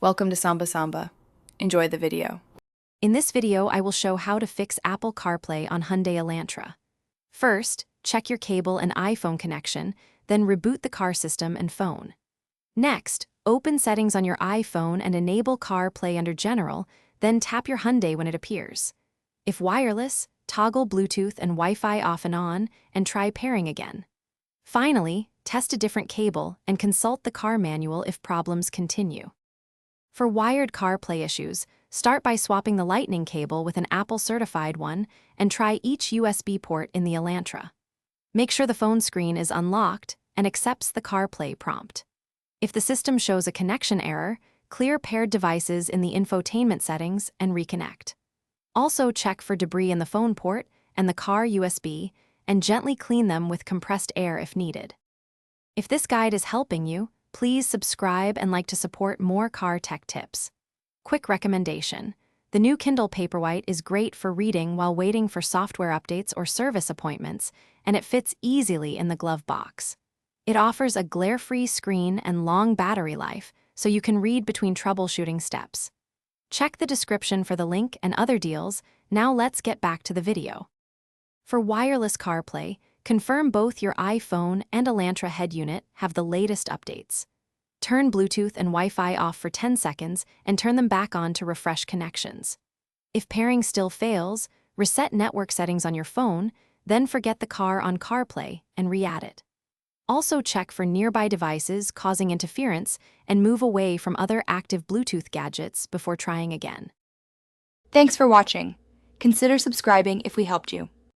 Welcome to Samba Samba. Enjoy the video. In this video, I will show how to fix Apple CarPlay on Hyundai Elantra. First, check your cable and iPhone connection, then reboot the car system and phone. Next, open Settings on your iPhone and enable CarPlay under General, then tap your Hyundai when it appears. If wireless, toggle Bluetooth and Wi-Fi off and try pairing again. Finally, test a different cable and consult the car manual if problems continue. For wired CarPlay issues, start by swapping the Lightning cable with an Apple-certified one and try each USB port in the Elantra. Make sure the phone screen is unlocked and accepts the CarPlay prompt. If the system shows a connection error, clear paired devices in the infotainment settings and reconnect. Also check for debris in the phone port and the car USB and gently clean them with compressed air if needed. If this guide is helping you, please subscribe and like to support more car tech tips. Quick recommendation: the new Kindle Paperwhite is great for reading while waiting for software updates or service appointments, and it fits easily in the glove box. It offers a glare-free screen and long battery life, so you can read between troubleshooting steps. Check the description for the link and other deals. Now let's get back to the video. For wireless CarPlay, confirm both your iPhone and Elantra head unit have the latest updates. Turn Bluetooth and Wi-Fi off for 10 seconds and turn them back on to refresh connections. If pairing still fails, reset network settings on your phone, then forget the car on CarPlay and re-add it. Also check for nearby devices causing interference and move away from other active Bluetooth gadgets before trying again. Thanks for watching. Consider subscribing if we helped you.